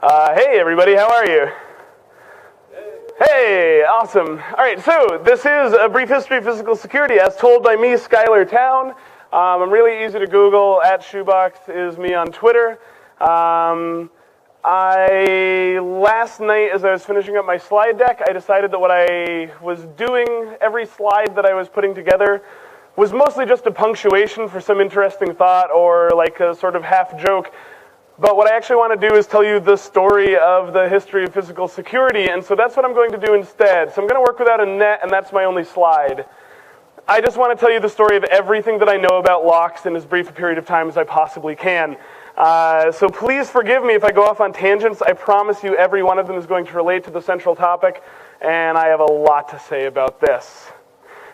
Hey everybody, how are you? Hey, awesome. All right, so this is a brief history of physical security as told by me, Schuyler Towne. I'm really easy to Google. @Shoebox is me on Twitter. Last night, as I was finishing up my slide deck, I decided that what I was doing, every slide that I was putting together, was mostly just a punctuation for some interesting thought or like a sort of half joke. But what I actually want to do is tell you the story of the history of physical security, and so that's what I'm going to do instead. So I'm going to work without a net, and that's my only slide. I just want to tell you the story of everything that I know about locks in as brief a period of time as I possibly can. So please forgive me if I go off on tangents. I promise you every one of them is going to relate to the central topic, and I have a lot to say about this.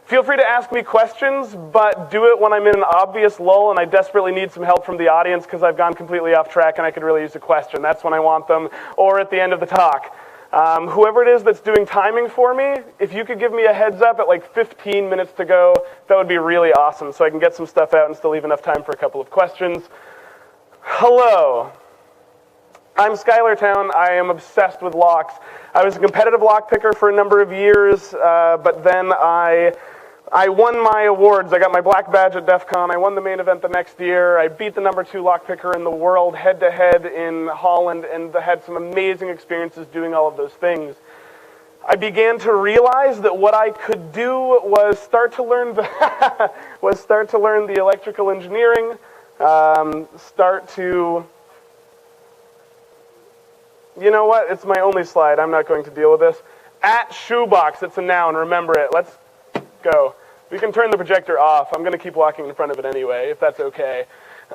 Feel free to ask me questions, but do it when I'm in an obvious lull and I desperately need some help from the audience because I've gone completely off track and I could really use a question. That's when I want them, or at the end of the talk. Whoever it is that's doing timing for me, if you could give me a heads up at like 15 minutes to go, that would be really awesome so I can get some stuff out and still leave enough time for a couple of questions. Hello. I'm Schuyler Towne. I am obsessed with locks. I was a competitive lockpicker for a number of years, but then I won my awards. I got my black badge at DEF CON. I won the main event the next year. I beat the #2 lockpicker in the world head-to-head in Holland and had some amazing experiences doing all of those things. I began to realize that what I could do was start to learn the electrical engineering, you know what? It's my only slide. I'm not going to deal with this. @Shoebox. It's a noun. Remember it. Let's go. We can turn the projector off. I'm going to keep walking in front of it anyway, if that's okay.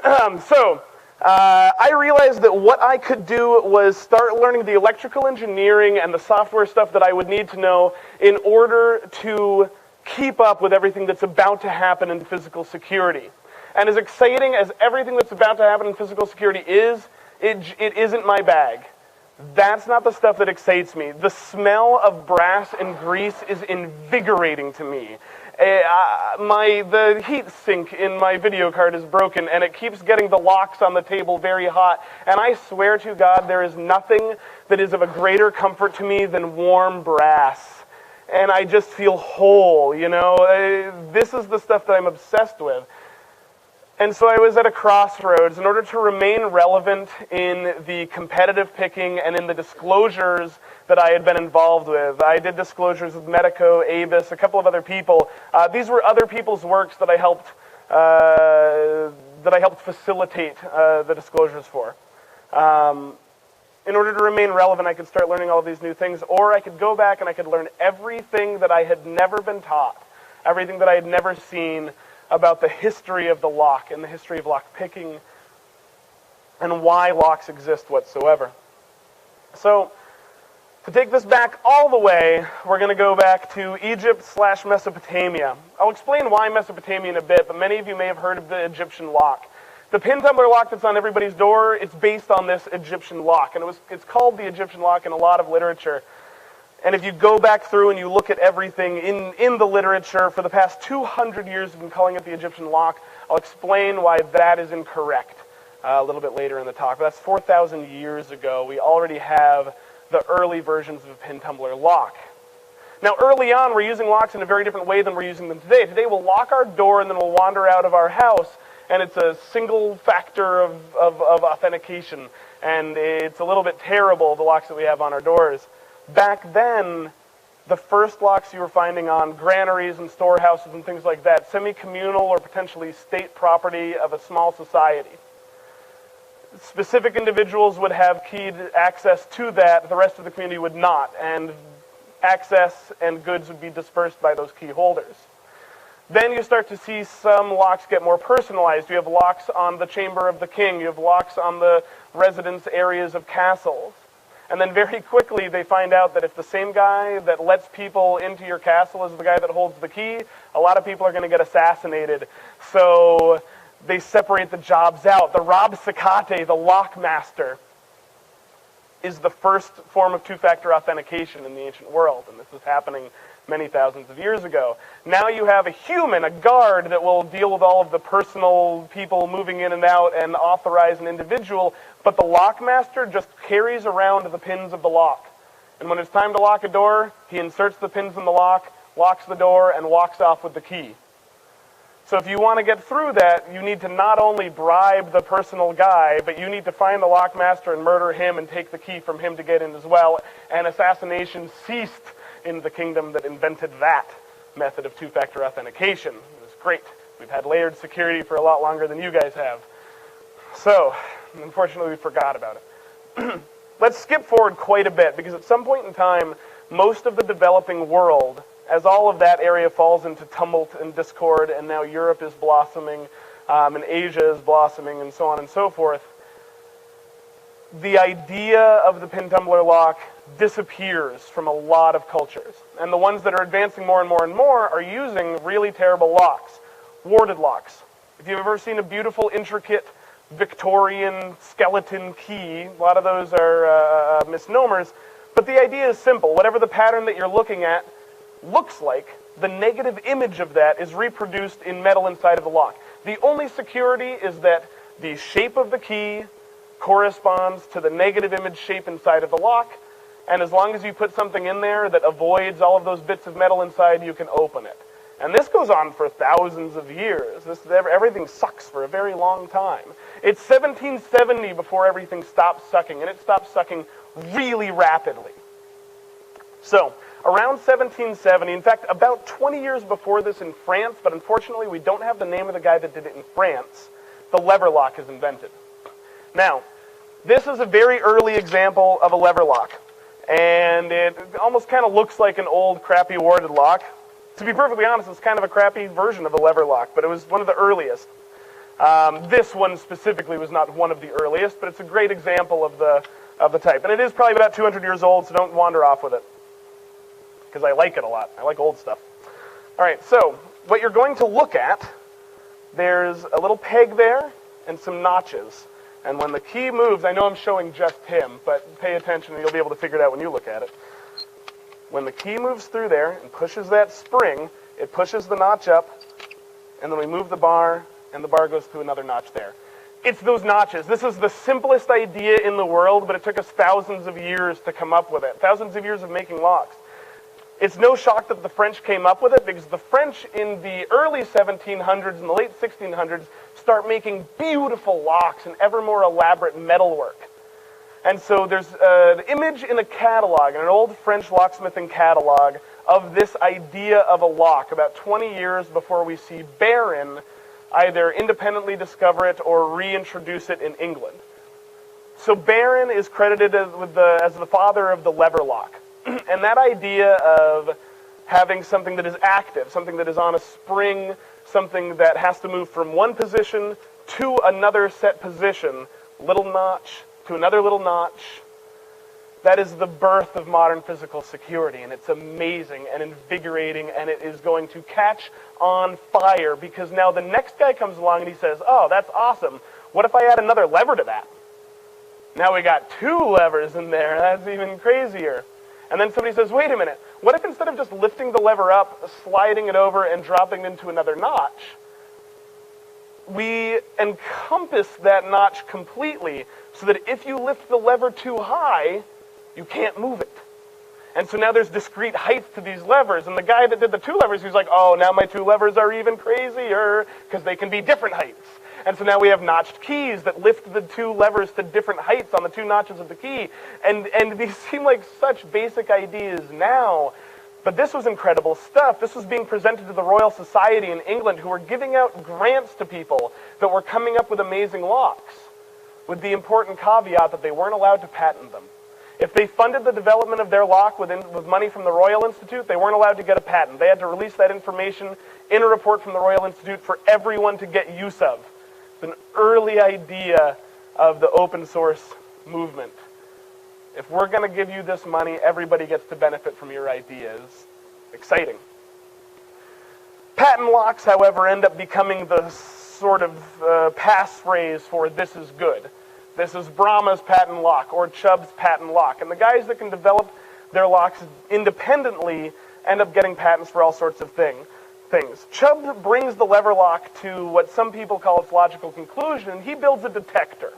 I realized that what I could do was start learning the electrical engineering and the software stuff that I would need to know in order to keep up with everything that's about to happen in physical security. And as exciting as everything that's about to happen in physical security is, it isn't my bag. That's not the stuff that excites me. The smell of brass and grease is invigorating to me. The heat sink in my video card is broken, and it keeps getting the locks on the table very hot. And I swear to God, there is nothing that is of a greater comfort to me than warm brass. And I just feel whole, you know? This is the stuff that I'm obsessed with. And so I was at a crossroads. In order to remain relevant in the competitive picking and in the disclosures that I had been involved with. I did disclosures with Medico, Avis, a couple of other people. These were other people's works that I helped facilitate the disclosures for. In order to remain relevant, I could start learning all of these new things, or I could go back and I could learn everything that I had never been taught, everything that I had never seen about the history of the lock and the history of lock picking and why locks exist whatsoever. So, to take this back all the way, we're going to go back to Egypt/Mesopotamia. I'll explain why Mesopotamia in a bit, but many of you may have heard of the Egyptian lock. The pin tumbler lock that's on everybody's door, it's based on this Egyptian lock, and it's called the Egyptian lock in a lot of literature. And if you go back through and you look at everything in the literature, for the past 200 years we've been calling it the Egyptian lock. I'll explain why that is incorrect a little bit later in the talk. But that's 4,000 years ago. We already have the early versions of a pin tumbler lock. Now early on we're using locks in a very different way than we're using them today. Today we'll lock our door and then we'll wander out of our house, and it's a single factor of authentication. And it's a little bit terrible, the locks that we have on our doors. Back then, the first locks you were finding on granaries and storehouses and things like that, semi-communal or potentially state property of a small society. Specific individuals would have keyed access to that, the rest of the community would not, and access and goods would be dispersed by those key holders. Then you start to see some locks get more personalized. You have locks on the chamber of the king, you have locks on the residence areas of castles. And then very quickly they find out that if the same guy that lets people into your castle is the guy that holds the key, a lot of people are going to get assassinated. So they separate the jobs out. The Rab Sakate, the lockmaster, is the first form of two-factor authentication in the ancient world. And this is happening many thousands of years ago. Now you have a human, a guard, that will deal with all of the personal people moving in and out and authorize an individual, but the lockmaster just carries around the pins of the lock. And when it's time to lock a door, he inserts the pins in the lock, locks the door, and walks off with the key. So if you want to get through that, you need to not only bribe the personal guy, but you need to find the lockmaster and murder him and take the key from him to get in as well. And assassination ceased in the kingdom that invented that method of two-factor authentication. It was great. We've had layered security for a lot longer than you guys have. So, unfortunately, we forgot about it. Let's skip forward quite a bit, because at some point in time, most of the developing world, as all of that area falls into tumult and discord, and now Europe is blossoming, and Asia is blossoming, and so on and so forth, the idea of the pin tumbler lock disappears from a lot of cultures. And the ones that are advancing more and more and more are using really terrible locks, warded locks. If you've ever seen a beautiful, intricate Victorian skeleton key, a lot of those are misnomers, but the idea is simple. Whatever the pattern that you're looking at looks like, the negative image of that is reproduced in metal inside of the lock. The only security is that the shape of the key corresponds to the negative image shape inside of the lock, and as long as you put something in there that avoids all of those bits of metal inside, you can open it. And this goes on for thousands of years. Everything sucks for a very long time. It's 1770 before everything stops sucking, and it stops sucking really rapidly. So, around 1770, in fact, about 20 years before this in France, but unfortunately we don't have the name of the guy that did it in France, the lever lock is invented. Now, this is a very early example of a lever lock, and it almost kind of looks like an old, crappy warded lock. To be perfectly honest, it's kind of a crappy version of a lever lock, but it was one of the earliest. This one specifically was not one of the earliest, but it's a great example of the type. And it is probably about 200 years old, so don't wander off with it, because I like it a lot. I like old stuff. All right, so what you're going to look at, there's a little peg there and some notches. And when the key moves, I know I'm showing just him, but pay attention and you'll be able to figure it out when you look at it. When the key moves through there and pushes that spring, it pushes the notch up, and then we move the bar, and the bar goes through another notch there. It's those notches. This is the simplest idea in the world, but it took us thousands of years to come up with it. Thousands of years of making locks. It's no shock that the French came up with it, because the French in the early 1700s and the late 1600s start making beautiful locks and ever more elaborate metalwork. And so there's an image in a catalog, in an old French locksmithing catalog, of this idea of a lock about 20 years before we see Baron either independently discover it or reintroduce it in England. So Baron is credited as the father of the lever lock. And that idea of having something that is active, something that is on a spring, something that has to move from one position to another set position, little notch to another little notch, that is the birth of modern physical security, and it's amazing and invigorating, and it is going to catch on fire, because now the next guy comes along and he says, oh, that's awesome. What if I add another lever to that? Now we got two levers in there. That's even crazier. And then somebody says, wait a minute, what if instead of just lifting the lever up, sliding it over, and dropping into another notch, we encompass that notch completely so that if you lift the lever too high, you can't move it. And so now there's discrete heights to these levers, and the guy that did the two levers, he's like, oh, now my two levers are even crazier, because they can be different heights. And so now we have notched keys that lift the two levers to different heights on the two notches of the key. And these seem like such basic ideas now, but this was incredible stuff. This was being presented to the Royal Society in England, who were giving out grants to people that were coming up with amazing locks, with the important caveat that they weren't allowed to patent them. If they funded the development of their lock with money from the Royal Institute, they weren't allowed to get a patent. They had to release that information in a report from the Royal Institute for everyone to get use of. It's an early idea of the open source movement. If we're going to give you this money, everybody gets to benefit from your ideas. Exciting. Patent locks, however, end up becoming the sort of passphrase for this is good. This is Brahma's patent lock or Chubb's patent lock. And the guys that can develop their locks independently end up getting patents for all sorts of things. Chubb brings the lever lock to what some people call its logical conclusion, and he builds a detector.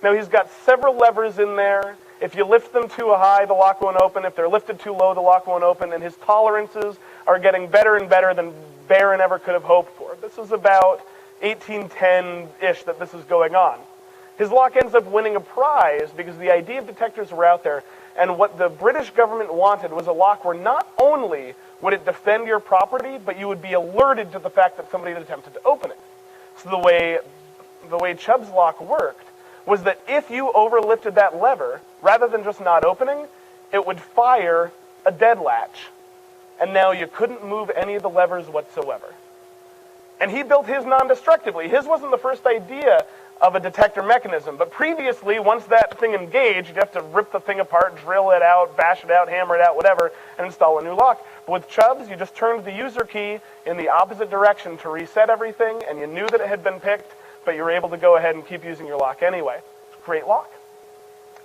Now he's got several levers in there. If you lift them too high, the lock won't open. If they're lifted too low, the lock won't open. And his tolerances are getting better and better than Barron ever could have hoped for. This is about 1810-ish that this is going on. His lock ends up winning a prize because the ID of detectors were out there, and what the British government wanted was a lock where not only would it defend your property, but you would be alerted to the fact that somebody had attempted to open it. So the way Chubb's lock worked was that if you overlifted that lever, rather than just not opening, it would fire a dead latch. And now you couldn't move any of the levers whatsoever. And he built his non-destructively. His wasn't the first idea of a detector mechanism, but previously, once that thing engaged, you'd have to rip the thing apart, drill it out, bash it out, hammer it out, whatever, and install a new lock. But with Chubb's, you just turned the user key in the opposite direction to reset everything, and you knew that it had been picked, but you were able to go ahead and keep using your lock anyway. It's a great lock.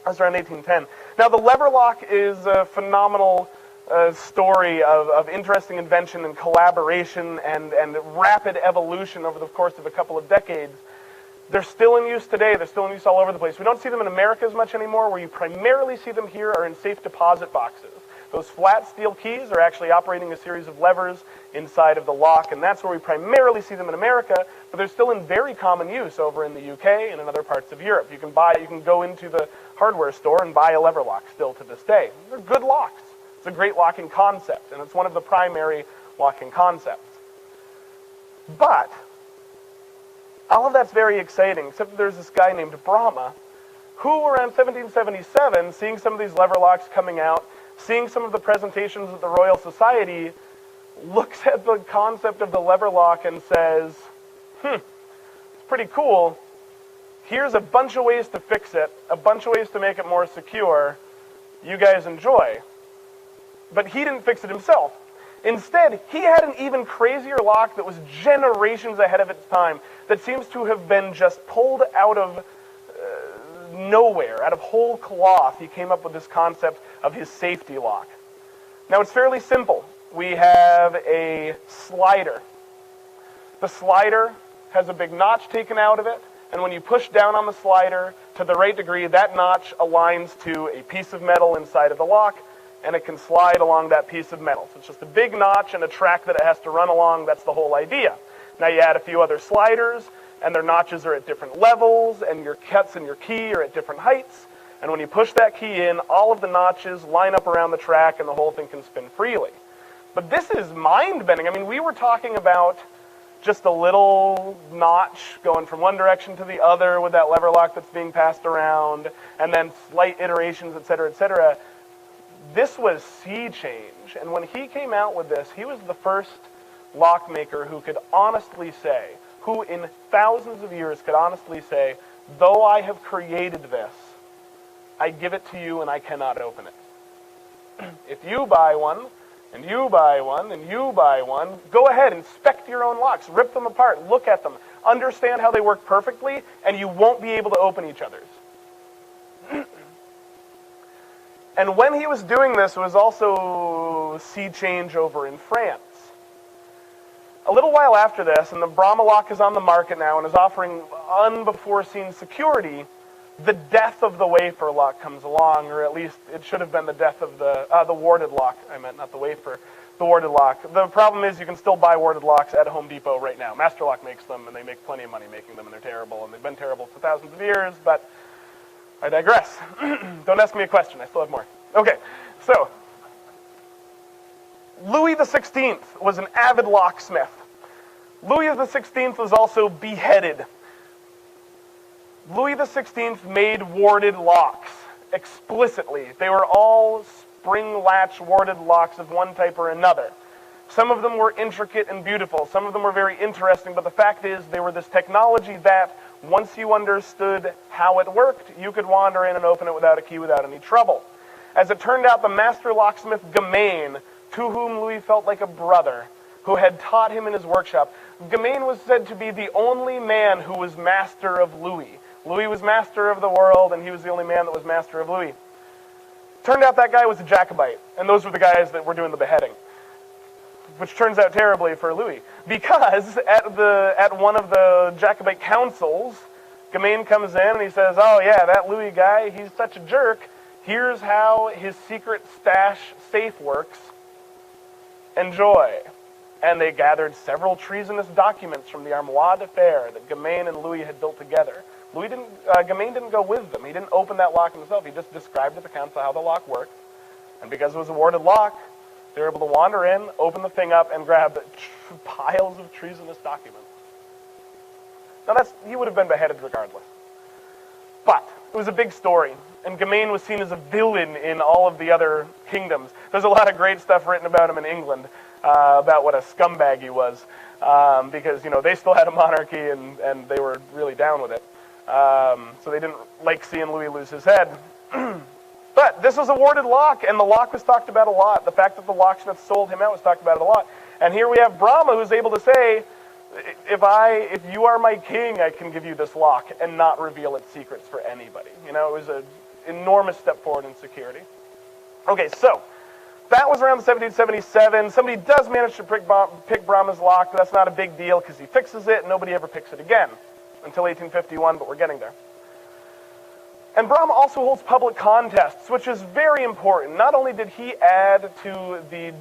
That was around 1810. Now, the lever lock is a phenomenal story of interesting invention and collaboration and rapid evolution over the course of a couple of decades. They're still in use today. They're still in use all over the place. We don't see them in America as much anymore. Where you primarily see them here are in safe deposit boxes. Those flat steel keys are actually operating a series of levers inside of the lock, and that's where we primarily see them in America, but they're still in very common use over in the UK and in other parts of Europe. You can go into the hardware store and buy a lever lock still to this day. They're good locks. It's a great locking concept, and it's one of the primary locking concepts. But all of that's very exciting, except that there's this guy named Brahma, who around 1777, seeing some of these lever locks coming out, seeing some of the presentations at the Royal Society, looks at the concept of the lever lock and says, it's pretty cool. Here's a bunch of ways to fix it, a bunch of ways to make it more secure. You guys enjoy. But he didn't fix it himself. Instead, he had an even crazier lock that was generations ahead of its time, that seems to have been just pulled out of nowhere, out of whole cloth. He came up with this concept of his safety lock. Now, it's fairly simple. We have a slider. The slider has a big notch taken out of it, and when you push down on the slider to the right degree, that notch aligns to a piece of metal inside of the lock, and it can slide along that piece of metal. So it's just a big notch and a track that it has to run along. That's the whole idea. Now you add a few other sliders, and their notches are at different levels, and your cuts and your key are at different heights. And when you push that key in, all of the notches line up around the track, and the whole thing can spin freely. But this is mind-bending. I mean, we were talking about just a little notch going from one direction to the other with that lever lock that's being passed around, and then slight iterations, et cetera, et cetera. This was sea change. And when he came out with this, he was the first lock maker who could honestly say, who in thousands of years could honestly say, though I have created this, I give it to you and I cannot open it. If you buy one, and you buy one, and you buy one, go ahead, inspect your own locks, rip them apart, look at them, understand how they work perfectly, and you won't be able to open each other's. And when he was doing this, it was also sea change over in France. A little while after this, and the Brahma lock is on the market now and is offering unbefore-seen security, the death of the wafer lock comes along, or at least it should have been the death of the warded lock. I meant not the wafer, the warded lock. The problem is you can still buy warded locks at Home Depot right now. Master Lock makes them, and they make plenty of money making them, and they're terrible, and they've been terrible for thousands of years, but I digress. Don't ask me a question. I still have more. Okay, so Louis XVI was an avid locksmith. Louis XVI was also beheaded. Louis XVI made warded locks explicitly. They were all spring latch warded locks of one type or another. Some of them were intricate and beautiful. Some of them were very interesting, but the fact is they were this technology that once you understood how it worked, you could wander in and open it without a key, without any trouble. As it turned out, the master locksmith Gamain, to whom Louis felt like a brother, who had taught him in his workshop, Gamain was said to be the only man who was master of Louis. Louis was master of the world, and he was the only man that was master of Louis. Turned out that guy was a Jacobite, and those were the guys that were doing the beheading, which turns out terribly for Louis, because at one of the Jacobite councils, Gawain comes in and he says, oh yeah, that Louis guy, he's such a jerk. Here's how his secret stash safe works. Enjoy. And they gathered several treasonous documents from the Armoire d'Affaires that Gawain and Louis had built together. Gawain didn't go with them. He didn't open that lock himself. He just described to the council how the lock worked. And because it was a warded lock, they were able to wander in, open the thing up, and grab piles of treasonous documents. Now he would have been beheaded regardless. But it was a big story, and Gawain was seen as a villain in all of the other kingdoms. There's a lot of great stuff written about him in England, about what a scumbag he was, because they still had a monarchy and they were really down with it. So they didn't like seeing Louis lose his head. But this was a warded lock, and the lock was talked about a lot. The fact that the locksmith sold him out was talked about a lot. And here we have Brahma, who's able to say, if you are my king, I can give you this lock and not reveal its secrets for anybody. It was an enormous step forward in security. Okay, so that was around 1777. Somebody does manage to pick Brahma's lock, but that's not a big deal because he fixes it and nobody ever picks it again until 1851, but we're getting there. And Brahma also holds public contests, which is very important. Not only did he add to the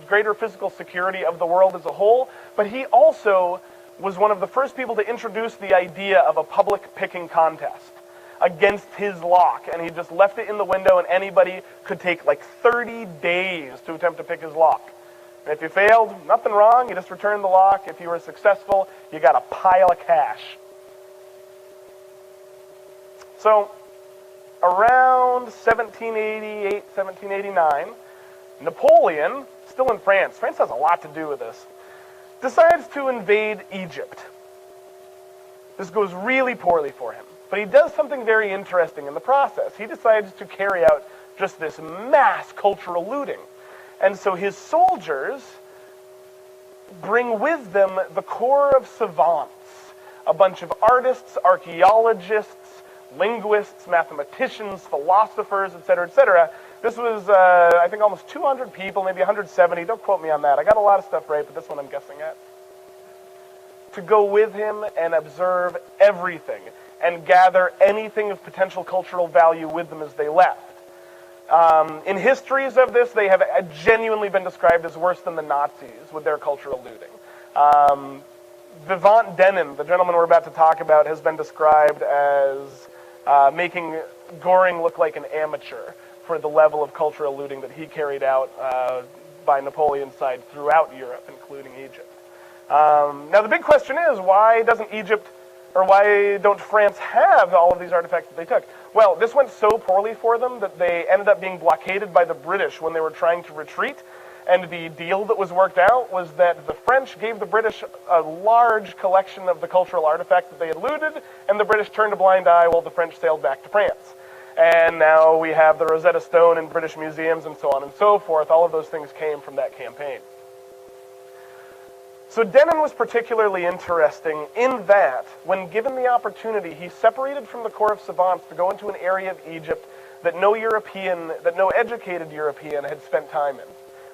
greater physical security of the world as a whole, but he also was one of the first people to introduce the idea of a public picking contest against his lock. And he just left it in the window, and anybody could take like 30 days to attempt to pick his lock. And if you failed, nothing wrong. You just returned the lock. If you were successful, you got a pile of cash. So around 1788, 1789, Napoleon, still in France has a lot to do with this, decides to invade Egypt. This goes really poorly for him, but he does something very interesting in the process. He decides to carry out just this mass cultural looting. And so his soldiers bring with them the corps of savants, a bunch of artists, archaeologists, linguists, mathematicians, philosophers, etc., etc. This was, I think, almost 200 people, maybe 170. Don't quote me on that. I got a lot of stuff right, but this one I'm guessing at. To go with him and observe everything and gather anything of potential cultural value with them as they left. In histories of this, they have genuinely been described as worse than the Nazis with their cultural looting. Vivant Denon, the gentleman we're about to talk about, has been described as making Goring look like an amateur for the level of cultural looting that he carried out by Napoleon's side throughout Europe, including Egypt. Now the big question is, why don't France have all of these artifacts that they took? Well, this went so poorly for them that they ended up being blockaded by the British when they were trying to retreat. And the deal that was worked out was that the French gave the British a large collection of the cultural artifacts that they had looted, and the British turned a blind eye while the French sailed back to France. And now we have the Rosetta Stone in British museums and so on and so forth. All of those things came from that campaign. So Denon was particularly interesting in that, when given the opportunity, he separated from the corps of savants to go into an area of Egypt that no educated European had spent time in.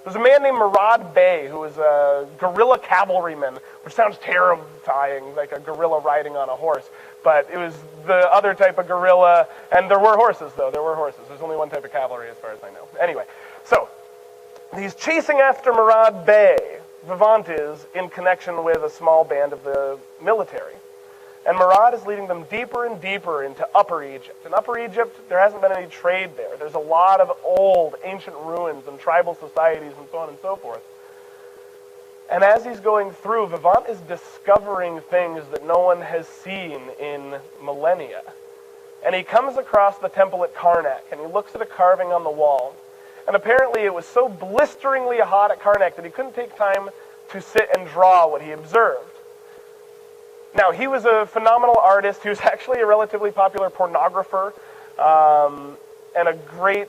There was a man named Murad Bey, who was a guerrilla cavalryman, which sounds terrifying, like a gorilla riding on a horse. But it was the other type of guerrilla, and there were horses, though. There were horses. There's only one type of cavalry, as far as I know. Anyway, so he's chasing after Murad Bey. Vivant is in connection with a small band of the military. And Murad is leading them deeper and deeper into Upper Egypt. In Upper Egypt, there hasn't been any trade there. There's a lot of old, ancient ruins and tribal societies and so on and so forth. And as he's going through, Vivant is discovering things that no one has seen in millennia. And he comes across the temple at Karnak, and he looks at a carving on the wall. And apparently it was so blisteringly hot at Karnak that he couldn't take time to sit and draw what he observed. Now, he was a phenomenal artist. He was actually a relatively popular pornographer and a great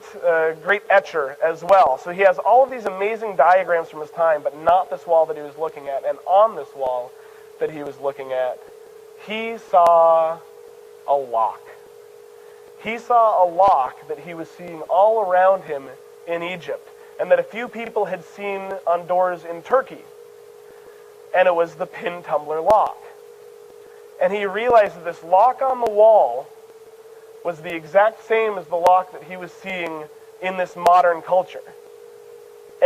etcher as well. So he has all of these amazing diagrams from his time, but not this wall that he was looking at. And on this wall that he was looking at, he saw a lock. He saw a lock that he was seeing all around him in Egypt, and that a few people had seen on doors in Turkey. And it was the pin tumbler lock. And he realized that this lock on the wall was the exact same as the lock that he was seeing in this modern culture.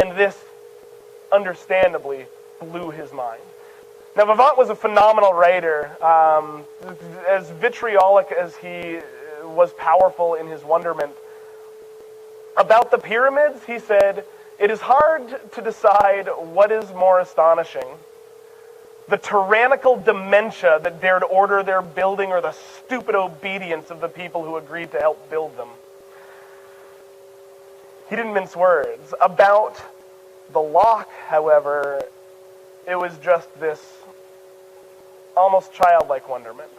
And this, understandably, blew his mind. Now, Vivant was a phenomenal writer. As vitriolic as he was powerful in his wonderment, about the pyramids, he said, "It is hard to decide what is more astonishing, the tyrannical dementia that dared order their building or the stupid obedience of the people who agreed to help build them." He didn't mince words. About the lock, however, it was just this almost childlike wonderment.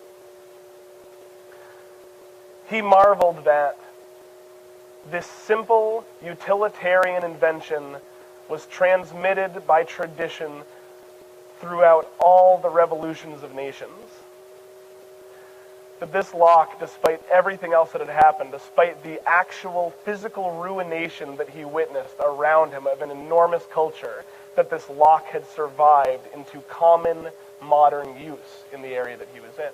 He marveled that this simple utilitarian invention was transmitted by tradition throughout all the revolutions of nations. That this lock, despite everything else that had happened, despite the actual physical ruination that he witnessed around him of an enormous culture, that this lock had survived into common modern use in the area that he was in.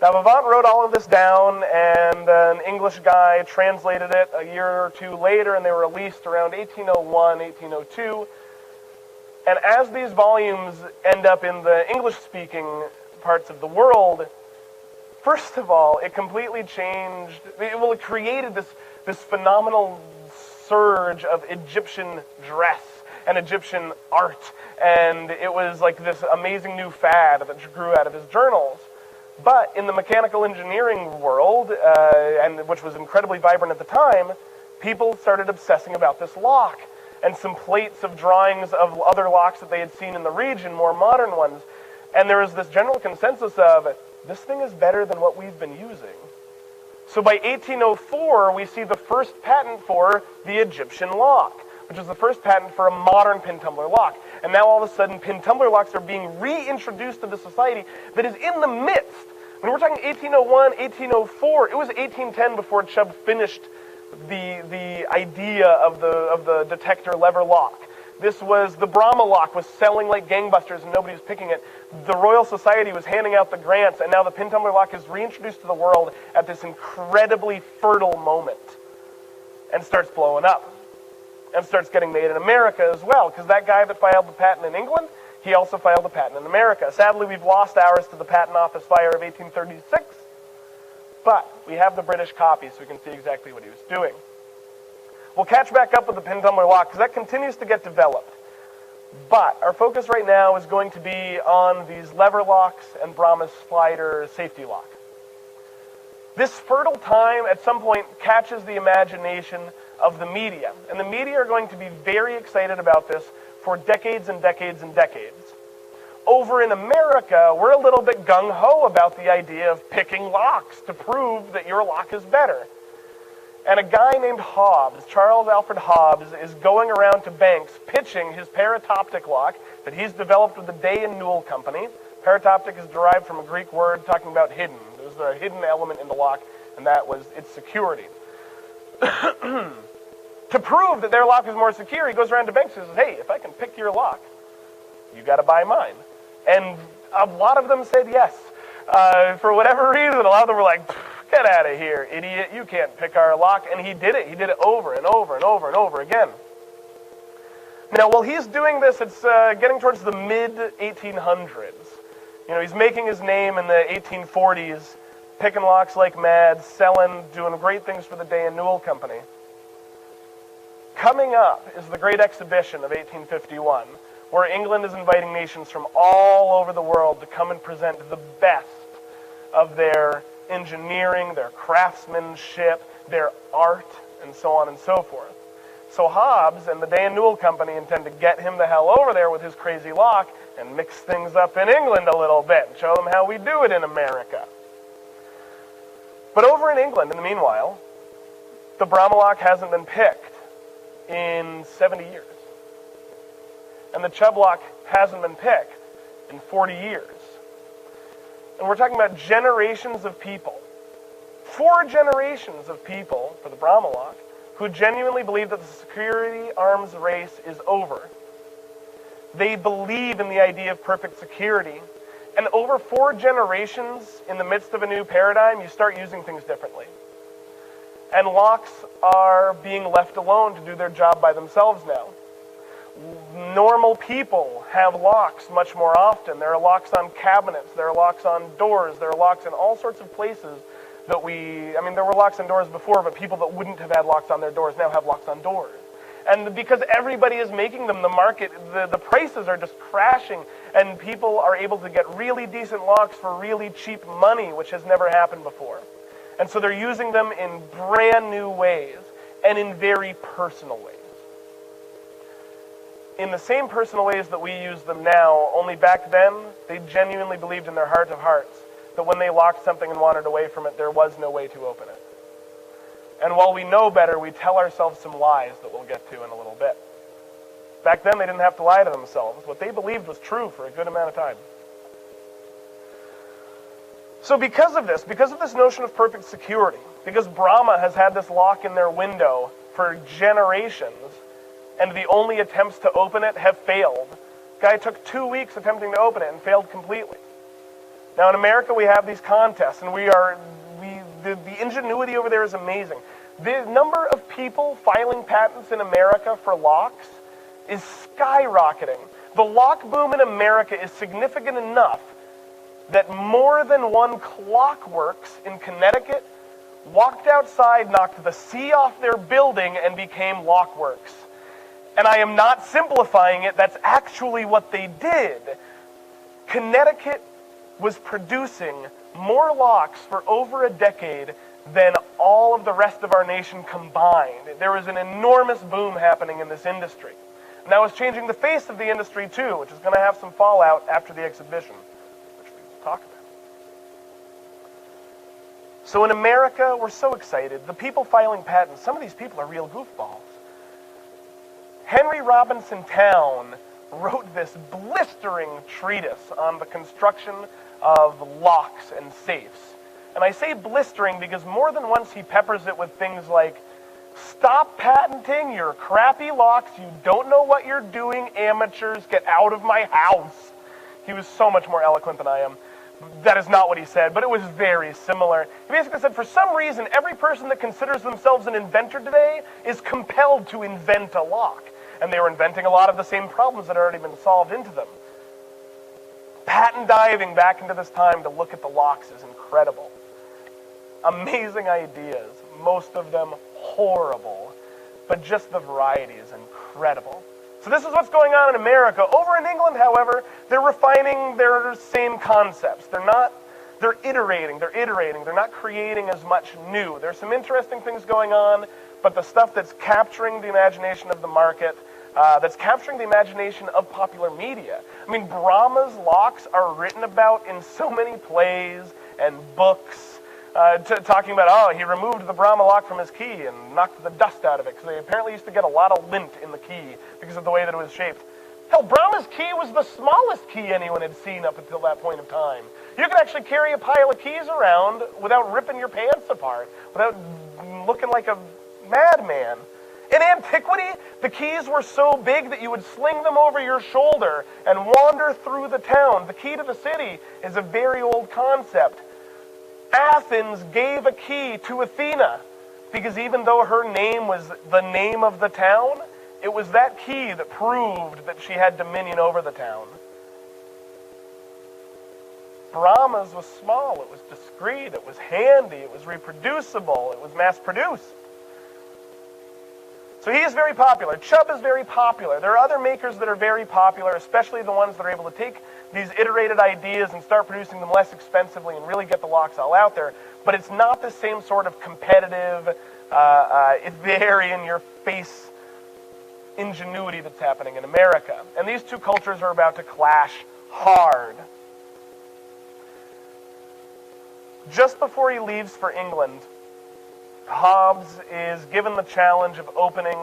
Now, Vivant wrote all of this down, and an English guy translated it a year or two later, and they were released around 1801, 1802. And as these volumes end up in the English-speaking parts of the world, first of all, it completely changed, it created this phenomenal surge of Egyptian dress and Egyptian art, and it was like this amazing new fad that grew out of his journals. But in the mechanical engineering world, and which was incredibly vibrant at the time, people started obsessing about this lock, and some plates of drawings of other locks that they had seen in the region, more modern ones. And there was this general consensus of, this thing is better than what we've been using. So by 1804, we see the first patent for the Egyptian lock, which is the first patent for a modern pin tumbler lock. And now all of a sudden, pin tumbler locks are being reintroduced to the society that is in the midst. When we're talking 1801, 1804, it was 1810 before Chubb finished the idea of the detector lever lock. This was, the Brahma lock was selling like gangbusters and nobody was picking it. The Royal Society was handing out the grants, and now the pin tumbler lock is reintroduced to the world at this incredibly fertile moment and starts blowing up and starts getting made in America as well, because that guy that filed the patent in England, he also filed a patent in America. Sadly, we've lost ours to the Patent Office fire of 1836, but we have the British copy so we can see exactly what he was doing. We'll catch back up with the pin tumbler lock because that continues to get developed. But our focus right now is going to be on these lever locks and Brahma's slider safety lock. This fertile time at some point catches the imagination of the media. And the media are going to be very excited about this for decades and decades and decades. Over in America, we're a little bit gung-ho about the idea of picking locks to prove that your lock is better. And a guy named Hobbs, Charles Alfred Hobbs, is going around to banks pitching his paratoptic lock that he's developed with the Day and Newell Company. Paratoptic is derived from a Greek word talking about hidden. There's a hidden element in the lock, and that was its security. To prove that their lock is more secure, he goes around to banks and says, hey, if I can pick your lock, you got to buy mine. And a lot of them said yes. For whatever reason, a lot of them were like, get out of here, idiot, you can't pick our lock. And he did it. He did it over and over and over and over again. Now, while he's doing this, it's getting towards the mid-1800s. You know, he's making his name in the 1840s, picking locks like mad, selling, doing great things for the Day and Newell Company. Coming up is the Great Exhibition of 1851, where England is inviting nations from all over the world to come and present the best of their engineering, their craftsmanship, their art, and so on and so forth. So Hobbs and the Day and Newell Company intend to get him the hell over there with his crazy lock and mix things up in England a little bit and show them how we do it in America. But over in England, in the meanwhile, the Brahma lock hasn't been picked in 70 years. And the Chubb lock hasn't been picked in 40 years. And we're talking about generations of people, 4 generations of people for the Brahma lock, who genuinely believe that the security arms race is over. They believe in the idea of perfect security, And over 4 generations, in the midst of a new paradigm, you start using things differently. And locks are being left alone to do their job by themselves now. Normal people have locks much more often. There are locks on cabinets, there are locks on doors, there are locks in all sorts of places that there were locks on doors before, but people that wouldn't have had locks on their doors now have locks on doors. And because everybody is making them, the market, the prices are just crashing, and people are able to get really decent locks for really cheap money, which has never happened before. And so they're using them in brand new ways, and in very personal ways. In the same personal ways that we use them now, only back then, they genuinely believed in their heart of hearts that when they locked something and wandered away from it, there was no way to open it. And while we know better, we tell ourselves some lies that we'll get to in a little bit. Back then, they didn't have to lie to themselves. What they believed was true for a good amount of time. So because of this notion of perfect security, because Brahma has had this lock in their window for generations, and the only attempts to open it have failed. Guy took 2 weeks attempting to open it and failed completely. Now in America we have these contests, and the ingenuity over there is amazing. The number of people filing patents in America for locks is skyrocketing. The lock boom in America is significant enough that more than one Clockworks in Connecticut walked outside, knocked the C off their building, and became Lockworks. And I am not simplifying it, that's actually what they did. Connecticut was producing more locks for over a decade than all of the rest of our nation combined. There was an enormous boom happening in this industry. And that was changing the face of the industry too, which is going to have some fallout after the exhibition, which we will talk about. So in America, we're so excited. The people filing patents, some of these people are real goofballs. Henry Robinson Towne wrote this blistering treatise on the construction of locks and safes. And I say blistering because more than once he peppers it with things like, stop patenting your crappy locks, you don't know what you're doing, amateurs, get out of my house. He was so much more eloquent than I am. That is not what he said, but it was very similar. He basically said, for some reason, every person that considers themselves an inventor today is compelled to invent a lock. And they were inventing a lot of the same problems that had already been solved into them. Patent diving back into this time to look at the locks is incredible. Amazing ideas, most of them horrible, but just the variety is incredible. So this is what's going on in America. Over in England, however, they're refining their same concepts. They're iterating, they're not creating as much new. There's some interesting things going on, but the stuff that's capturing the imagination of the market, that's capturing the imagination of popular media. I mean, Brahma's locks are written about in so many plays and books, talking about, oh, he removed the Brahma lock from his key and knocked the dust out of it, because they apparently used to get a lot of lint in the key because of the way that it was shaped. Hell, Brahma's key was the smallest key anyone had seen up until that point of time. You could actually carry a pile of keys around without ripping your pants apart, without looking like a madman. In antiquity, the keys were so big that you would sling them over your shoulder and wander through the town. The key to the city is a very old concept. Athens gave a key to Athena because even though her name was the name of the town, it was that key that proved that she had dominion over the town. Brahma's was small, it was discreet, it was handy, it was reproducible, it was mass-produced. So he is very popular. Chubb is very popular. There are other makers that are very popular, especially the ones that are able to take these iterated ideas and start producing them less expensively and really get the locks all out there. But it's not the same sort of competitive, very in-your-face ingenuity that's happening in America. And these two cultures are about to clash hard. Just before he leaves for England, Hobbes is given the challenge of opening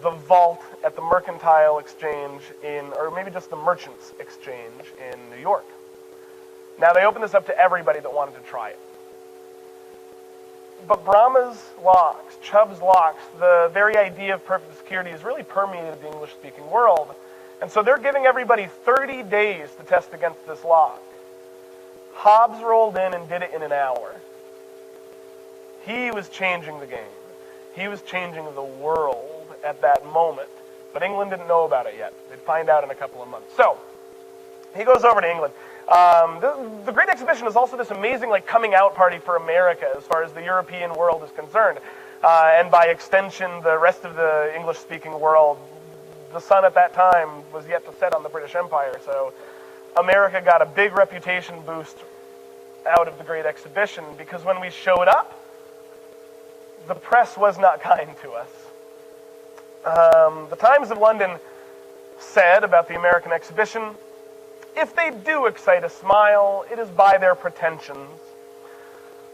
the vault at the Mercantile Exchange or maybe just the Merchants Exchange in New York. Now they open this up to everybody that wanted to try it. But Brahma's locks, Chubb's locks, the very idea of perfect security has really permeated the English-speaking world. And so they're giving everybody 30 days to test against this lock. Hobbes rolled in and did it in an hour. He was changing the game. He was changing the world at that moment. But England didn't know about it yet. They'd find out in a couple of months. So, he goes over to England. The Great Exhibition is also this amazing coming out party for America as far as the European world is concerned. And by extension, the rest of the English-speaking world. The sun at that time was yet to set on the British Empire. So America got a big reputation boost out of the Great Exhibition because when we showed up, the press was not kind to us. The Times of London said about the American exhibition, if they do excite a smile, it is by their pretensions.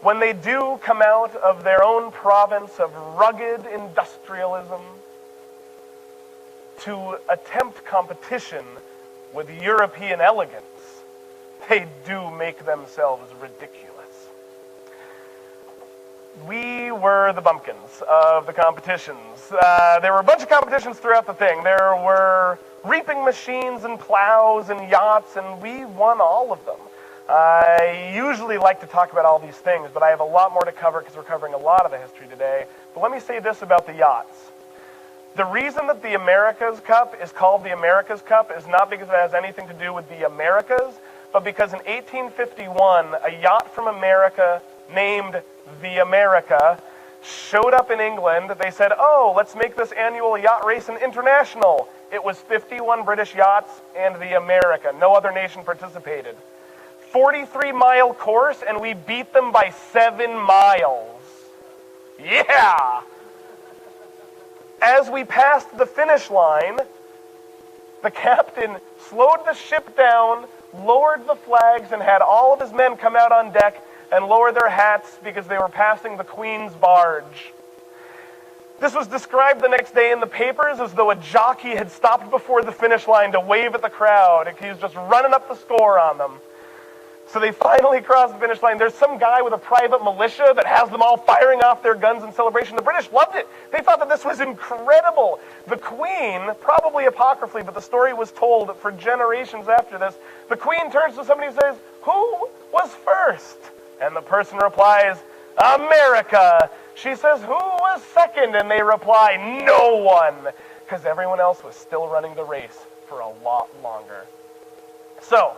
When they do come out of their own province of rugged industrialism to attempt competition with European elegance, they do make themselves ridiculous. We were the bumpkins of the competitions. There were a bunch of competitions throughout the thing. There were reaping machines and plows and yachts, and we won all of them. I usually like to talk about all these things, but I have a lot more to cover because we're covering a lot of the history today. But let me say this about the yachts. The reason that the America's Cup is called the America's Cup is not because it has anything to do with the Americas, but because in 1851, a yacht from America named the America showed up in England. They said, oh, let's make this annual yacht race an international. It was 51 British yachts and the America. No other nation participated. 43-mile course, and we beat them by 7 miles. Yeah! As we passed the finish line, the captain slowed the ship down, lowered the flags, and had all of his men come out on deck and lower their hats because they were passing the Queen's barge. This was described the next day in the papers as though a jockey had stopped before the finish line to wave at the crowd. He was just running up the score on them. So they finally crossed the finish line. There's some guy with a private militia that has them all firing off their guns in celebration. The British loved it. They thought that this was incredible. The Queen, probably apocryphally, but the story was told for generations after this, the Queen turns to somebody and says, who was first? And the person replies, America. She says, who was second? And they reply, no one. Because everyone else was still running the race for a lot longer. So,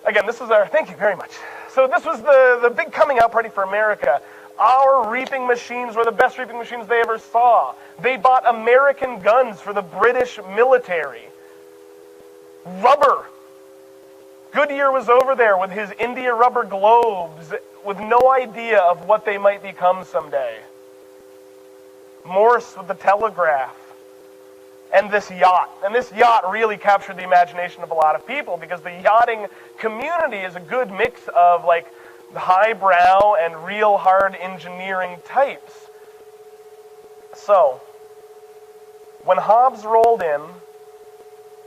again, this was our, thank you very much. So this was the big coming out party for America. Our reaping machines were the best reaping machines they ever saw. They bought American guns for the British military. Rubber. Goodyear was over there with his India rubber globes with no idea of what they might become someday. Morse with the telegraph. And this yacht. And this yacht really captured the imagination of a lot of people because the yachting community is a good mix of highbrow and real hard engineering types. So, when Hobbes rolled in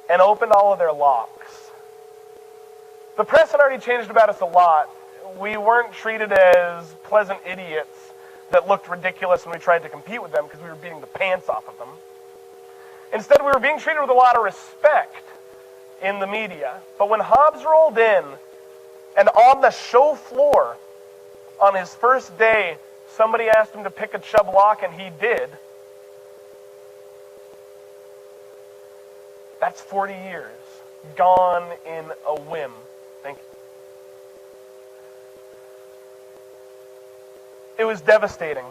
and opened all of their locks, the press had already changed about us a lot. We weren't treated as pleasant idiots that looked ridiculous when we tried to compete with them because we were beating the pants off of them. Instead, we were being treated with a lot of respect in the media. But when Hobbes rolled in, and on the show floor, on his first day, somebody asked him to pick a Chubb lock, and he did. That's 40 years, gone in a whim. Thank you. It was devastating.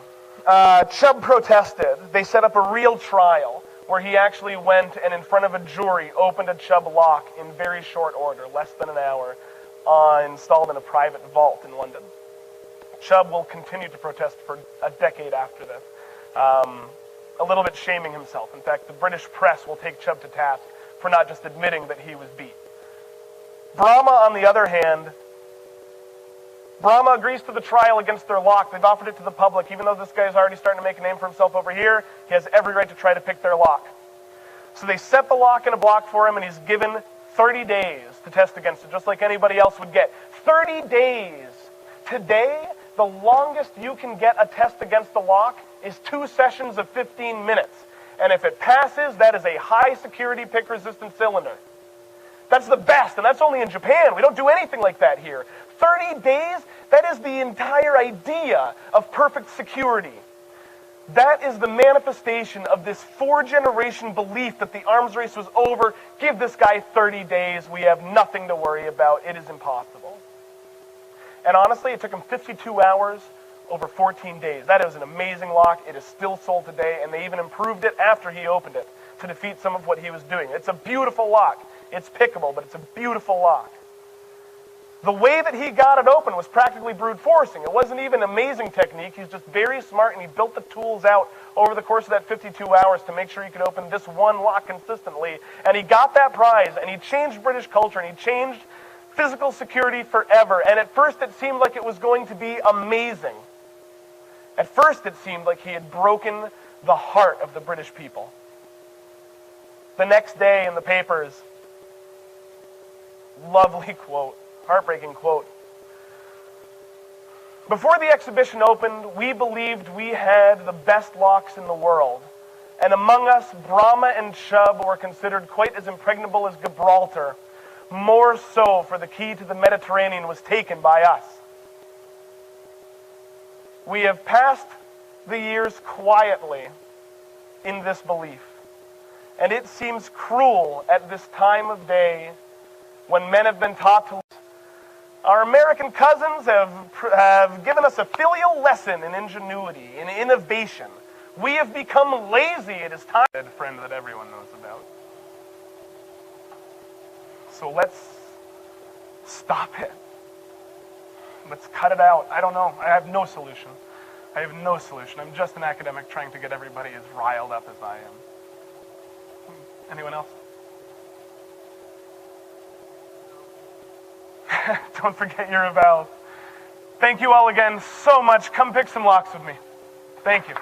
Chubb protested. They set up a real trial where he actually went and in front of a jury opened a Chubb lock in very short order, less than an hour, installed in a private vault in London. Chubb will continue to protest for a decade after this, a little bit shaming himself. In fact, the British press will take Chubb to task for not just admitting that he was beat. Brahma, on the other hand, Brahma agrees to the trial against their lock. They've offered it to the public. Even though this guy's already starting to make a name for himself over here, he has every right to try to pick their lock. So they set the lock in a block for him, and he's given 30 days to test against it, just like anybody else would get. 30 days! Today, the longest you can get a test against the lock is 2 sessions of 15 minutes. And if it passes, that is a high-security pick-resistant cylinder. That's the best, and that's only in Japan. We don't do anything like that here. 30 days? That is the entire idea of perfect security. That is the manifestation of this 4-generation belief that the arms race was over. Give this guy 30 days. We have nothing to worry about. It is impossible. And honestly, it took him 52 hours over 14 days. That is an amazing lock. It is still sold today, and they even improved it after he opened it to defeat some of what he was doing. It's a beautiful lock. It's pickable, but it's a beautiful lock. The way that he got it open was practically brute forcing. It wasn't even an amazing technique. He's just very smart, and he built the tools out over the course of that 52 hours to make sure he could open this one lock consistently. And he got that prize, and he changed British culture, and he changed physical security forever. And at first it seemed like it was going to be amazing. At first it seemed like he had broken the heart of the British people. The next day in the papers, lovely quote. Heartbreaking quote. Before the exhibition opened, we believed we had the best locks in the world. And among us, Brahma and Chubb were considered quite as impregnable as Gibraltar. More so, for the key to the Mediterranean was taken by us. We have passed the years quietly in this belief. And it seems cruel at this time of day when men have been taught to. Our American cousins have given us a filial lesson in ingenuity, in innovation. We have become lazy. It is time. A friend that everyone knows about. So let's stop it. Let's cut it out. I don't know. I have no solution. I have no solution. I'm just an academic trying to get everybody as riled up as I am. Anyone else? Don't forget your vows. Thank you all again so much. Come pick some locks with me. Thank you.